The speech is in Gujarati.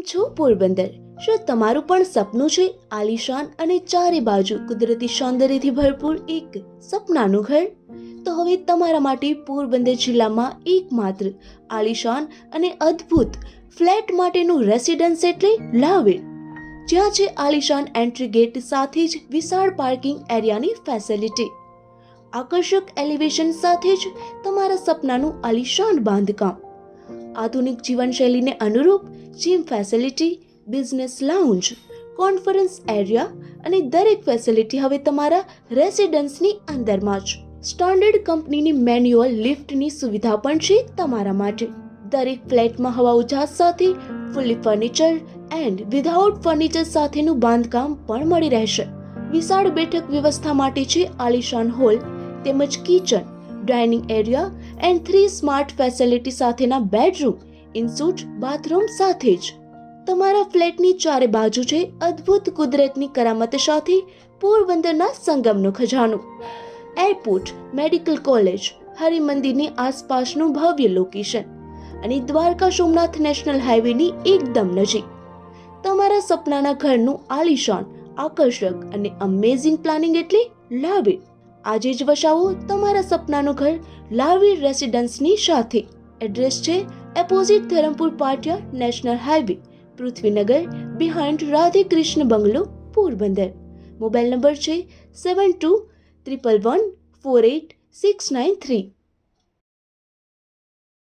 છો પોરબંદર? શું તમારું પણ સપનું છે આલીશાન અને ચારે બાજુ કુદરતી સૌંદર્યથી ભરપૂર એક સપનાનું ઘર? તો હવે તમારા માટે પોરબંદર જિલ્લામાં એકમાત્ર આલીશાન અને અદ્ભુત ફ્લેટ માટેનું રેસિડન્સ એટલે લાવેલ, જ્યાં છે આલીશાન એન્ટ્રી ગેટ સાથે જ વિશાળ પાર્કિંગ એરિયાની ફેસિલિટી, આકર્ષક એલિવેશન સાથે જ તમારા સપનાનું આલીશાન બાંધકામ, આધુનિક જીવનશૈલીને અનુરૂપ gym facility, business lounge, conference area અને દરેક ફેસિલિટી હવે તમારા રેસિડન્સની અંદરમાં જ. સ્ટાન્ડર્ડ કંપનીની મેન્યુઅલ લિફ્ટની સુવિધા પણ છે તમારા માટે. દરેક ફ્લેટમાં હવા ઉજાસ સાથે fully furniture and without furniture સાથેનું બાંધકામ પણ મળી રહેશે. વિશાળ બેઠક વ્યવસ્થા માટે છે આલીશાન હોલ તેમજ kitchen, dining area and 3 smart facility સાથેના બેડરૂમ, ઇનસુટ બાથરૂમ સાથે જ. તમારા ફ્લેટની ચારે બાજુ છે અદ્ભુત કુદરતની કરામત સાથે પોરબંદરના સંગમનો ખજાનો. એરપોર્ટ, મેડિકલ કોલેજ, હરિમંદિરની આસપાસનું ભવ્ય લોકેશન અને દ્વારકા સોમનાથ નેશનલ હાઈવેની એકદમ નજીક. તમારા સપનાના ઘરનું આલીશાન, આકર્ષક અને અમેઝિંગ પ્લાનિંગ એટલે લાવેલ. આજે જ વસાવો તમારા સપનાનું ઘર લાવેલ રેસિડન્સની સાથે. એડ્રેસ છે opposite Dharampur Patiya national highway, Prithvinagar, behind Radhe Krishna bungalow, Porbandar. Mobile number છે 7211148693.